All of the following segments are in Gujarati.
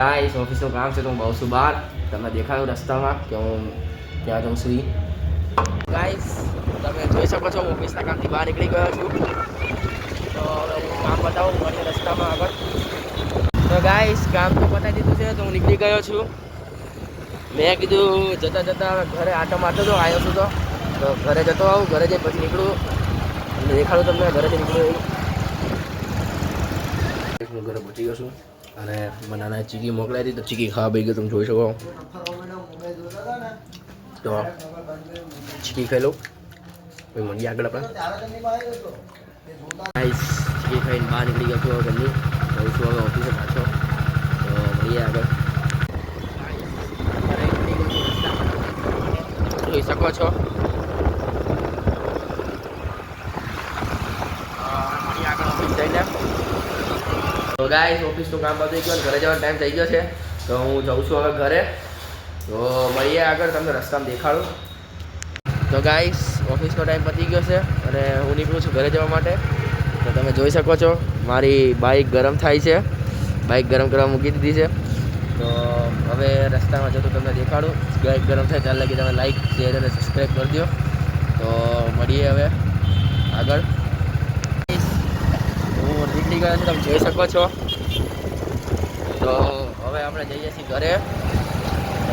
ગાઈસ ઓફિસનું કામ છે તો હું બહુ છું બહાર. તમને દેખાયું રસ્તામાં કે હું ત્યાં જાઉં છું. ગાઈસ તમે જોઈ શકો છો હું ઓફિસના કામથી બહાર નીકળી ગયો છું. તો હવે હું કામ બતાવું મને રસ્તામાં આગળ. તો ગાઈસ કામ તો પતાવી દીધું છે તો હું નીકળી ગયો છું. મેં કીધું જતાં જતાં ઘરે આટો મારતો હતો, આવ્યો છું તો ઘરે જતો આવું, ઘરે જઈ પછી નીકળું અને દેખાડું તમને ઘરેથી નીકળું. હું ઘરે પહોંચી ગયો છું અને નાના ચીકી મોકલાવી હતી તો ચીકી ખાવા પડી ગયો તમે જોઈ શકો. તો ચીકી ખાઈ લઉં પછી મળીએ આગળ આપણે. ચીકી ખાઈને બહાર નીકળી ગયો છું ઘરની, જઉં છું હવે ઓફિસે પાછો. તો મળીએ આગળ. જોઈ શકો છો મળીએ આગળ ઓફિસ જઈને. તો ગાઈસ ઓફિસનું કામ પતી ગયું, ઘરે જવાનો ટાઈમ થઈ ગયો છે તો હું જાઉં છું હવે ઘરે. તો મળીએ આગળ, તમને રસ્તામાં દેખાડું. તો ગાઈસ ઓફિસનો ટાઈમ પતી ગયો છે અને હું નીકળું છું ઘરે જવા માટે. તો તમે જોઈ શકો છો મારી બાઇક ગરમ થાય છે, બાઇક ગરમ કરવા મૂકી દીધી છે. તો હવે રસ્તામાં જતો તમને દેખાડું. બાઇક ગરમ થાય ત્યાં લગી તમે લાઈક, શેર અને સબસ્ક્રાઈબ કરી દો. તો મળીએ હવે આગળ. હું નીકળી ગયો છું તમે જોઈ શકો છો. તો હવે આપણે જઈએ છીએ ઘરે.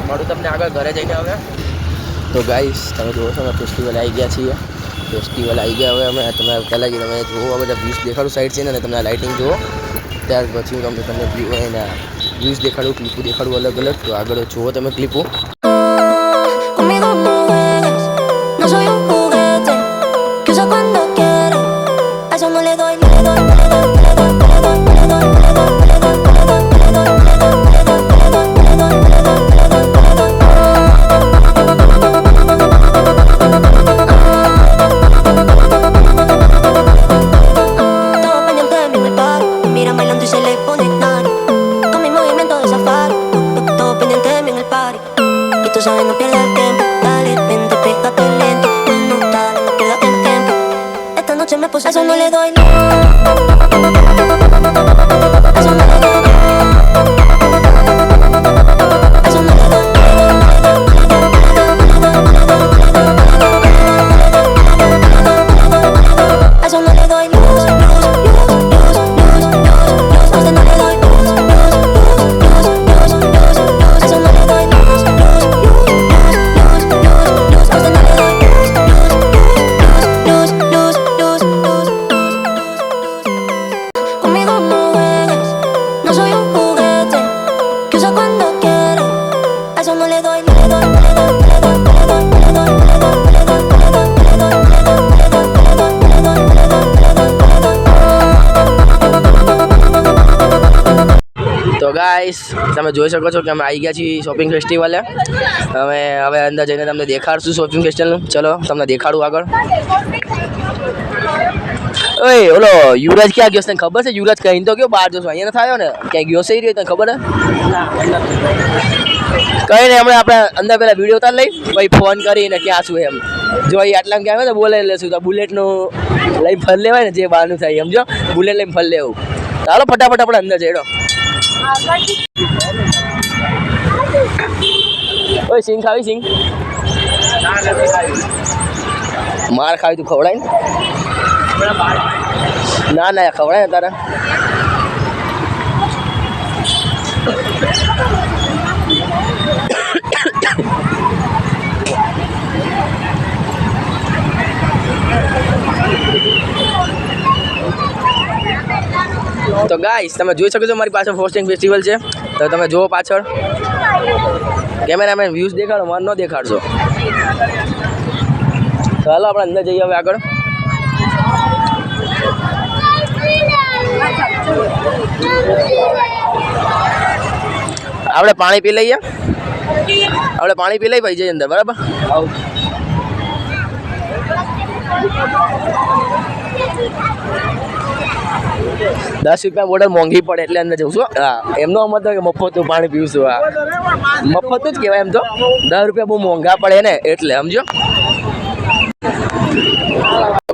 મળું તમને આગળ ઘરે જઈને હવે. તો ગાઈસ તમે જુઓ છો અમે ફેસ્ટિવલ આવી ગયા છીએ. ફેસ્ટિવલ આવી ગયા હવે અમે. તમે પહેલાં જ તમે જુઓ આ બધા વ્યૂઝ દેખાડું સાઈડ છે ને તમને લાઇટિંગ જુઓ. ત્યાર પછી હું તમને એના વ્યૂઝ દેખાડું, ક્લિપો દેખાડું અલગ અલગ. તો આગળ જુઓ તમે ક્લિપો. Eso no le doy. તો ગાઈસ તમે જોઈ શકો છો કે અમે આવી ગયા છીએ શોપિંગ ફેસ્ટિવલે. હવે અંદર જઈને તમને દેખાડશું શોપિંગ ફેસ્ટિવલનું. ચલો તમને દેખાડું આગળ. ઓય ઓલો યુવરાજ ક્યાં ગયો તને ખબર છે? યુવરાજ કહીને તો ગયો બહાર જોશું, અહીંયા થયો ને ક્યાંય ગયો સહી રહ્યો તને ખબર હે? કઈ નહીં હમણાં આપણે અંદર પેલા વિડીયો ઉતાર લઈ પછી ફોન કરીને ક્યાં શું એમ જો આટલામાં ક્યાં આવે તો બોલાવી લેશું. તો બુલેટનું લઈને ફર લેવાય ને જે બહારનું થાય સમજો, બુલેટ લઈને ફર લેવું. ચાલો ફટાફટ આપણે અંદર જઈડો. ઓય સિંગ ખાવી? સિંગ માર ખાવી તું ખવડાય ને? ના ખવડાય ને તારા. તો ગાઈસ તમે જોઈ શકો છો મારી પાછળ ફોસ્ટિંગ ફેસ્ટિવલ છે. તો તમે જુઓ પાછળ. કેમેરામેન વ્યૂઝ દેખાડો, મારે ન દેખાડશો. ચાલો આપણે અંદર જઈએ હવે આગળ. આપણે પાણી પી લઈએ. ભાઈ જઈએ અંદર. બરાબર 10 રૂપિયા બોટલ મોંઘી પડે એટલે અંદર જઉં છું. હા એમનો મત કે મફતનું પાણી પીવું છું. હા મફત જ કહેવાય એમ તો. 10 રૂપિયા બહુ મોંઘા પડે ને એટલે સમજો.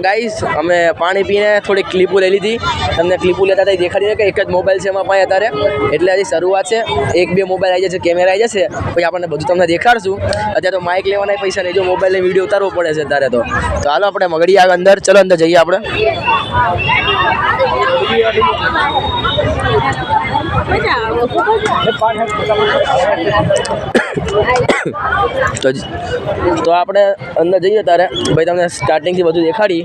ગાઈસ અમે પાણી પીને થોડી ક્લિપો લઈ લીધી. તમને ક્લિપો લેતા હતા દેખાડી દે કે એક જ મોબાઈલ છે એમાં પાસે અત્યારે, એટલે હજી શરૂઆત છે. 1-2 મોબાઈલ આવી જશે, કેમેરા આવી જશે, પછી આપણને બધું તમને દેખાડશું. અત્યારે તો માઇક લેવાના પૈસા નહીં, જો મોબાઈલ વિડીયો ઉતારવો પડે છે અત્યારે તો હાલો આપણે મગડી આગળ અંદર. ચલો અંદર જઈએ આપણે. તો આપણે અંદર જઈએ તારે ભાઈ, તમને સ્ટાર્ટિંગથી બધું દેખાડી.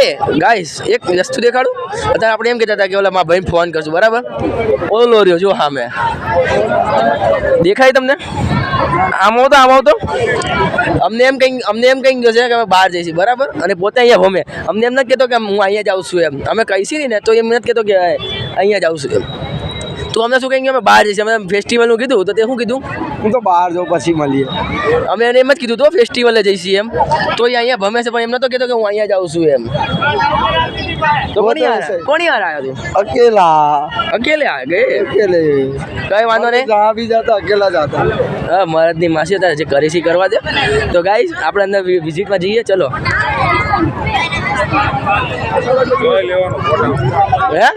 એ ગાઈસ એક વસ્તુ દેખાડું. અત્યારે આપણે એમ કહેતા હતા કે ઓલા મારા ભાઈને ફોન કરશું, બરાબર? ઓલો રહ્યો જો હા, મેં દેખાય તમને? આમ આવતો અમને એમ કહી ગયો છે કે અમે બહાર જઈશું, બરાબર? અને પોતે અહીંયા ભમે. અમને એમ નથી કહેતો કે હું અહીંયા જાઉં છું એમ. અમે કહીશી ને તો એમ નથી કહેતો કે અહીંયા જાઉં છું એમ. તો અમને શું કહીએ અમે બહાર જઈશું. અમે ફેસ્ટિવલનું કીધું તો તે શું કીધું? હું તો બહાર જાઉં પછી મળીએ. અમે એને એમ જ કીધું તો ફેસ્ટિવલે જઈશું એમ. તો એ અહીંયા ભમે છે, પણ એમ નતો કહેતો કે હું અહીંયા જાઉં છું એમ. તો કોની યાર આવ્યો તું? અકેલે આ ગયે? अकेले કઈ વાંધો નહીં, जहाँ भी जाता अकेला जाता. હા મહારાજની માસી હતા જે કરી છે કરવા દે. તો ગાઈસ આપણે અંદર વિઝિટમાં જઈએ. ચલો હે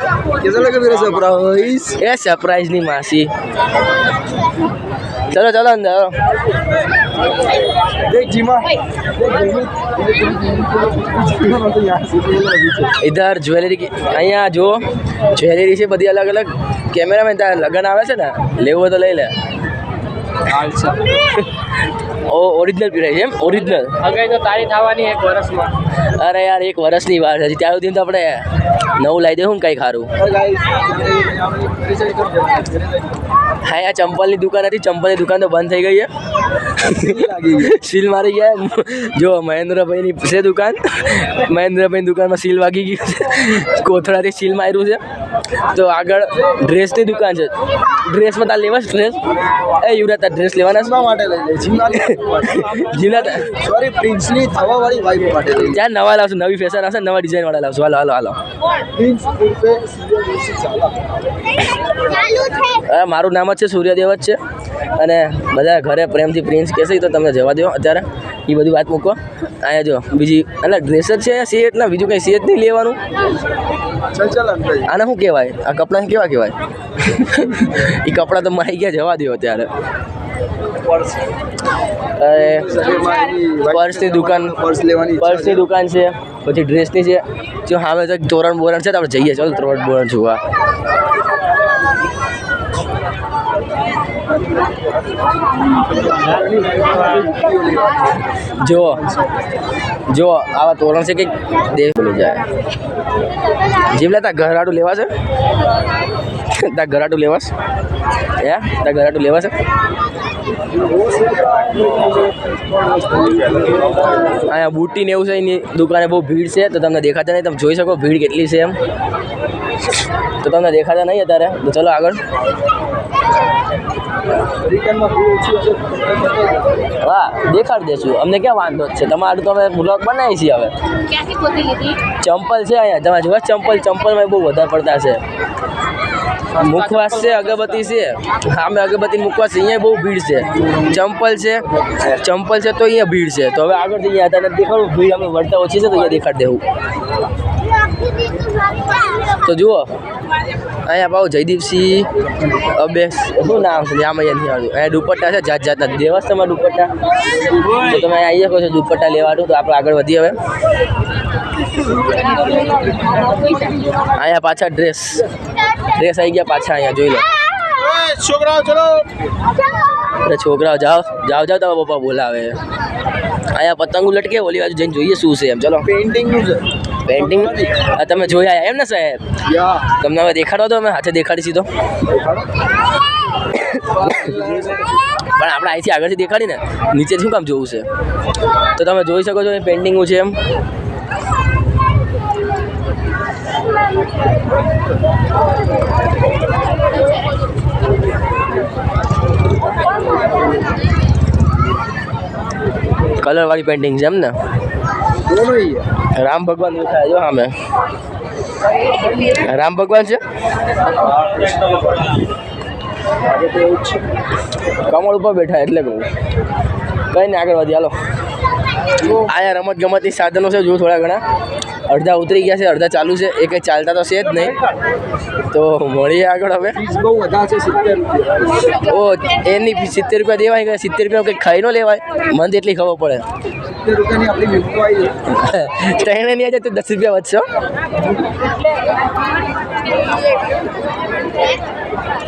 कैसा लगा मेरा सरप्राइज? એ સરપ્રાઈઝની માસી. ચલો અંદર. देख जीमा ઇધર જ્વેલરી અહીંયા જો જ્વેલરી છે બધી અલગ અલગ. કેમેરામેન ત્યાં લગન આવે છે ને, લેવું હોય તો લઈ લે. ઓરિજિનલ પીરાય છે એમ? ઓરિજિનલ તો તારી થવાની 1 વર્ષમાં. અરે યાર 1 વર્ષની વાર છે, ત્યાં સુધી તો આપણે નવું લાવી દેવું કંઈ ખારું. હા યાર ચંપલની દુકાન હતી, ચંપલની દુકાન તો બંધ થઈ ગઈ છે. સીલ મારી ગયા. જો મહેન્દ્રભાઈની છે દુકાન, મહેન્દ્રભાઈની દુકાનમાં સીલ વાગી ગઈ છે. કોથળાથી સીલ માર્યું છે. તો આગળ ડ્રેસની દુકાન છે. ડ્રેસમાં તાર લેવા ડ્રેસ? એ યુવરાજ તાર ડ્રેસ લેવાના શા માટે લઈ લે? જીના सॉरी प्रिंस ની થવા વાળી વાઈફ માટે ત્યાં નવા લાવશું, નવી ફેશન આવશે, નવા ડિઝાઇન વાળા લાવશું. હાલો પ્રિન્સ ઉર્ફે સૂર્યદેવસી ચાલા. મારું નામ જ છે સૂર્યદેવ જ છે. અને બધા ઘરે પ્રેમથી પ્રિન્સ કહેશે તો તમને જવા દો અત્યારે. એ બધી વાત મૂકો. અહીંયા જો બીજી એટલે ડ્રેસ જ છે, સેટ ના બીજું કંઈ સેટ નહીં લેવાનું. चल अंदर. આને શું કહેવાય? આ કપડાં કેવા કહેવાય? એ કપડાં તો મારી ગયા, જવા દો અત્યારે. પર્સની દુકાન, પર્સની દુકાન છે, પછી ડ્રેસની છે. જો સામે તો તોરણ બોરણ છે, તો આપણે જઈએ. ચાલો તોરણ બોરણ જોવા. જો આવા તોરણ છે કે દેખ બોલી જાય. જીવલા તા ઘરાડું લેવા છે? તા ઘરાડું લેવા છે? તા ઘરાડું લેવા છે? અહીંયા બુટી ને એવું છે, એની દુકાને બહુ ભીડ છે. તો તમને દેખાતા નહીં, તમે જોઈ શકો ભીડ કેટલી છે એમ. તો તમને દેખાતા નહીં અત્યારે. તો ચલો આગળ. હા દેખાડી દઈશું, અમને ક્યાં વાંધો જ છે. તમારું તો અમે બ્લોગ બનાવીએ છીએ. હવે ચંપલ છે અહીંયા, તમે જોવા ચંપલમાં બહુ વધારે પડતા છે. મુખવાસ છે, અગરબત્તી છે. હા અમે અગરબત્તી મુખવાસ છે, અહીંયા બહુ ભીડ છે. ચંપલ છે તો અહીંયા ભીડ છે. તો હવે આગળ જઈએ. તને દેખાડું ભીડ અમે વળતા ઓછી છે તો અહીંયા દેખાડી દેવું. તો જુઓ અહીંયા પાછું જયદીપસિંહ અબે શું નામ છે? આમ અહીંયા નહીં આવતું. અહીંયા દુપટ્ટા છે જાત જાતના, દેવસ્થાનમાં દુપટ્ટા. તો તમે આવી શકો છો દુપટ્ટા લેવાનું. તો આપણે આગળ વધીએ હવે. અહીંયા પાછા ડ્રેસ આવી ગયા પાછા. અહીંયા જોઈ લો છોકરાઓ ચલો. અરે છોકરાઓ જાઓ તમારા પપ્પા બોલાવે. અહીંયા પતંગો લટકે, ઓલી બાજુ જઈને જોઈએ શું છે એમ. ચલો પેઇન્ટિંગનું છે. પેઇન્ટિંગ તમે જોયા એમ ને સાહેબ? તમને હવે દેખાડો તો અમે હાથે દેખાડીશી. તો પણ આપણે અહીંથી આગળથી દેખાડી ને, નીચે શું કામ જોવું છે? તો તમે જોઈ શકો છો એ પેઇન્ટિંગનું છે એમ. કલર વાળી પેઇન્ટિંગ છે એમ ને? રામ ભગવાન દેખાય જો સામે. રામ ભગવાન છે, કમળ ઉપર બેઠા એટલે કહું. કઈ નહીં આગળ વધી હાલો. આયા રમત ગમતની સાધનો છે જો થોડા ઘણા, અડધા ઉતરી ગયા છે, અડધા ચાલુ છે, એ કંઈ ચાલતા તો છે જ નહીં. તો મળીએ આગળ હવે. ફીસ બહુ વધારે છે, 70 રૂપિયા. ઓ એની 70 રૂપિયા દેવાય કે 70 રૂપિયા કંઈક ખાઈ ન લેવાય? મને તો એટલી ખબર પડે. 70 રૂપિયાની આપણી મિલકો આવી છે. ટ્રેને નહીં આવે તો 10 રૂપિયા વધશે.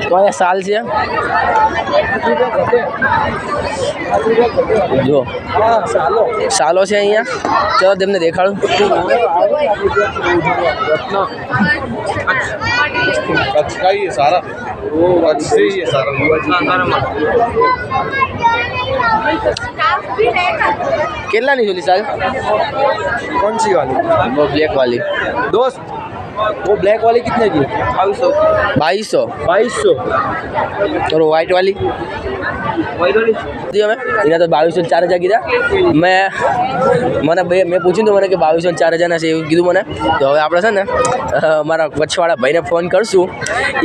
તો અહીંયા સાલ છે જો, હા, ચાલો. સાલો છે અહીંયા. ચલો તેમને દેખાડું. કચ્છ સારા. ઓ अच्छे ही है सारा. કેટલાની જોલી સાલ? कौन सी वाली? वो ब्लैक वाली दोस्त वो ब्लैक वाली कितने की? 2200. 2200. और वाइट वाली હવે એના તો 2200 4000 કીધા. મેં પૂછ્યું તો મને કે 2200 4000 ના છે એવું કીધું મને. તો હવે આપણે છે ને મારા કચ્છવાળા ભાઈને ફોન કરશું,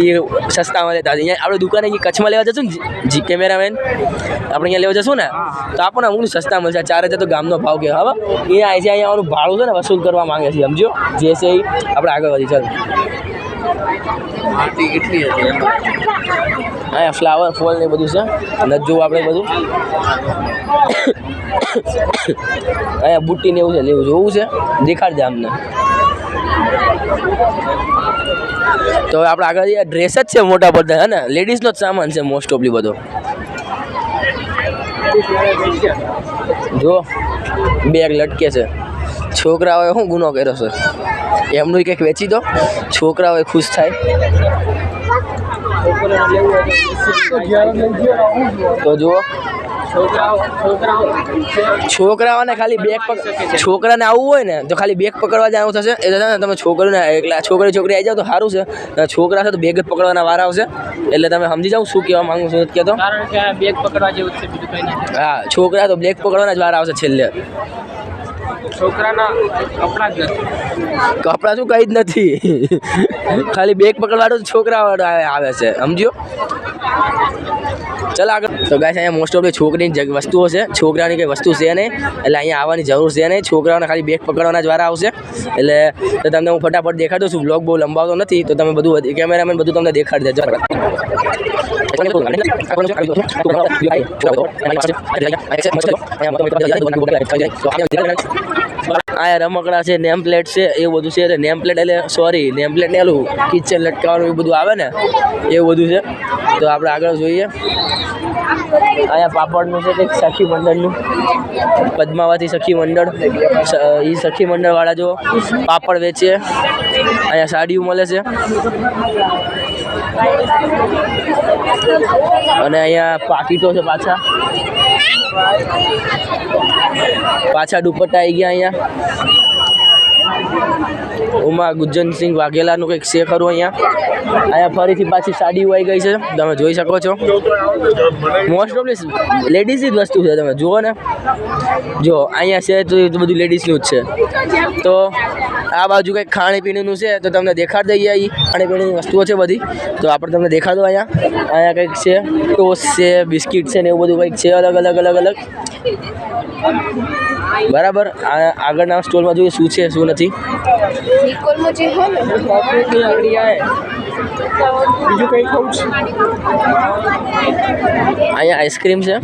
એ સસ્તામાં લેતા. અહીંયા આપણે દુકાને કચ્છમાં લેવા જશું ને, જી કેમેરામેન આપણે અહીંયા લેવા જશું ને, તો આપણને અમુક સસ્તા મળશે. 4000 તો ગામનો ભાવ કે હવે અહીંયા આવી છે. અહીંયા આવવાનું ભાડું છે ને વસૂલ કરવા માંગે છે, સમજો જે છે એ. આપણે આગળ વધી ચાલો. કેટલી હતી? અહીંયા ફ્લાવર ફોલ ને બધું છે, નથી જોવું આપણે બધું. અહીંયા બુટ્ટી ને એવું છે, લેવું જોવું છે, દેખાડજે અમને. તો હવે આપણે આગળ ડ્રેસ જ છે મોટા પડતા, હે ને લેડીઝનો જ સામાન છે મોસ્ટ ઓફલી બધો. જો બેગ લટકે છે. છોકરાઓએ શું ગુનો કર્યો છે? એમનું કંઈક વેચી દો, છોકરાઓએ ખુશ થાય. તો જુઓ છોકરાઓને ખાલી બેગ છોકરાને આવવું હોય ને તો ખાલી બેગ પકડવા જવાનું થશે. એ તમે છોકરીને એકલા છોકરી આવી જાવ તો સારું છે. છોકરા છે તો બેગ જ પકડવાના વાર આવશે. એટલે તમે સમજી જાઓ શું કહેવા માંગુ છું. કહેતો બેગ પકડવા જેવું છે, બીજું કંઈ નહીં. હા, છોકરા તો બેગ પકડવાના જ વાર આવશે છેલ્લે. છોકરાના કપડાં જ નથી. કપડાં શું કંઈ જ નથી, ખાલી બેગ પકડવાનું છોકરા આવે છે, સમજ્યો. ચાલ આગળ. તો ગાઈસ અહીંયા મોસ્ટ ઓફ છોકરીની વસ્તુઓ છે, છોકરાની કંઈ વસ્તુ છે નહીં, એટલે અહીંયા આવવાની જરૂર છે નહીં. છોકરાઓને ખાલી બેગ પકડવાના જ વાર આવશે. એટલે તો તમને હું ફટાફટ દેખાડું છું. બ્લોગ બહુ લંબાવતો નથી, તો તમે બધું કેમેરામેન બધું તમને દેખાડી દેજો. આ રમકડા છે, નેમ પ્લેટ છે, એવું બધું છે. નેમ પ્લેટ એટલે સોરી નેમ પ્લેટ ને એલું કિચન લટકાવવાનું એવું બધું આવે ને, એવું બધું છે. તો આપણે આગળ જોઈએ. અહીંયા પાપડનું છે કંઈક સખી મંડળનું, પદ્માવતી સખી મંડળ. એ સખી મંડળવાળા જો પાપડ વેચે. અહીંયા સાડીઓ મળે છે. અને અહીંયા પાકીટો છે પાછા દુપટ્ટા આવી ગયા. અહીંયા ઉમા ગુજ્જનસિંહ વાઘેલાનું કંઈક છે ખરું. અહીંયા ફરીથી પાછી સાડીઓ આવી ગઈ છે, તમે જોઈ શકો છો. મોસ્ટ ઓફલી લેડીઝની જ વસ્તુ છે, તમે જુઓ ને. જો અહીંયા છે તો એ બધું લેડીઝનું જ છે. તો આ બાજુ કંઈક ખાણીપીણીનું છે, તો તમને દેખાડી દઈએ. અહીં ખાણીપીણીની વસ્તુઓ છે બધી, તો આપણે તમને દેખાડ દો. અહીંયા કંઈક છે, ટોસ્ટ છે, બિસ્કિટ છે ને એવું બધું કંઈક છે, અલગ અલગ. બરાબર. આગળના સ્ટોલમાં જોઈએ શું છે શું નથી. અહીંયા આઈસ્ક્રીમ છે,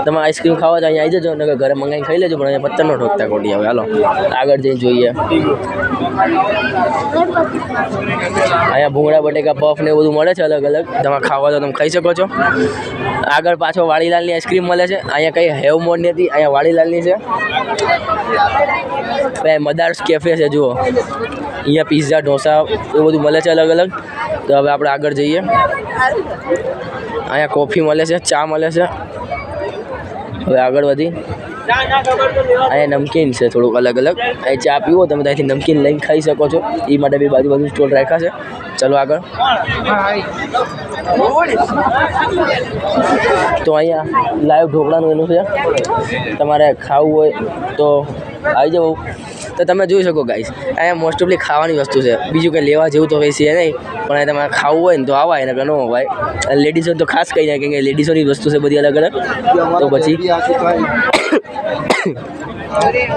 તમે આઈસ્ક્રીમ ખાવા તો અહીંયા આવી જજો, ને ઘરે મંગાવીને ખાઈ લેજો. પણ અહીંયા પત્તર નો ઠોકતા કોટી આવે. હાલો આગળ જઈને જોઈએ. અહીંયા ભૂંગળા બટેકા પફ ને એવું બધું મળે છે અલગ અલગ. તમે ખાવા તો તમે ખાઈ શકો છો. આગળ પાછો વાડીલાલની આઈસ્ક્રીમ મળે છે. અહીંયા કંઈ હેવ મોડની હતી, અહીંયા વાડીલાલની છે. મદાર્સ કેફે છે, જુઓ. અહીંયા પિઝા ઢોસા એવું બધું મળે છે અલગ અલગ. તો હવે આપણે આગળ જઈએ. અહીંયા કોફી મળે છે, ચા મળે છે. હવે આગળ વધી. અહીંયા નમકીન છે થોડુંક અલગ અલગ. અહીં ચા પીવો તમે ત્યાંથી નમકીન લઈને ખાઈ શકો છો. એ માટે બી બાજુ બધું સ્ટોલ રાખ્યા છે. ચલો આગળ. તો અહીંયા લાઈવ ઢોકળાનું એનું છે, તમારે ખાવું હોય તો આવી જાવ. તો તમે જોઈ શકો ગાઈસ, અહીંયા મોસ્ટ ઓફલી ખાવાની વસ્તુ છે, બીજું કંઈ લેવા જેવું તો કંઈ છે નહીં. પણ અહીં તમારે ખાવું હોય ને તો આવાય, ને ન હોય. લેડીઝો તો ખાસ કહી નાખે કે લેડીઝોની વસ્તુ છે બધી અલગ અલગ. તો પછી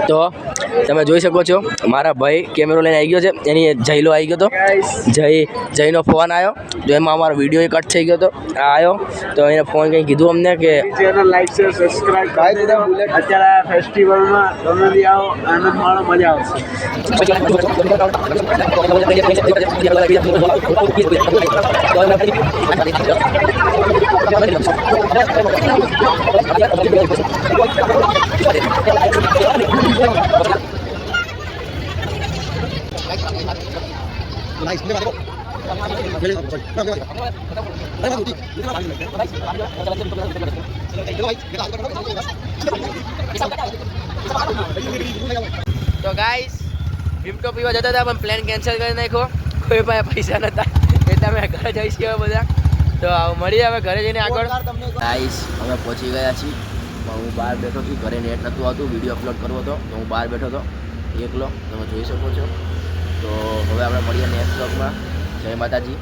તો તમે જોઈ શકો છો મારા ભાઈ કેમેરો લઈને આવી ગયો છે, એની જયલો આવી ગયો હતો, જયનો ફોન આવ્યો, તો એમાં અમારો વિડીયો કટ થઈ ગયો હતો. આ આવ્યો તો એને ફોન કંઈ કીધું અમને કે ચેનલ લાઈક શેર સબસ્ક્રાઇબ કરી દેજો. અત્યારે આ ફેસ્ટિવલમાં તમે બી આવો, આનંદ માણો, મજા આવશે. તો ગાઈસ વિમટો પીવા જતા હતા પણ પ્લાન કેન્સલ કરી નાખ્યો, કોઈ પાસે પૈસા નહોતા એટલે અમે ઘરે જઈશું હવે બધા. તો મળીએ હવે ઘરે જઈને આગળ. ગાઈસ અમે પહોંચી ગયા છીએ, પણ હું બહાર બેઠો છું, ઘરે નેટ નહોતું આવતું, વિડીયો અપલોડ કરવો હતો તો હું બહાર બેઠો હતો એકલો, તમે જોઈ શકો છો. તો હવે આપણે મળીએ નેક્સ્ટ બ્લોગમાં. જય માતાજી.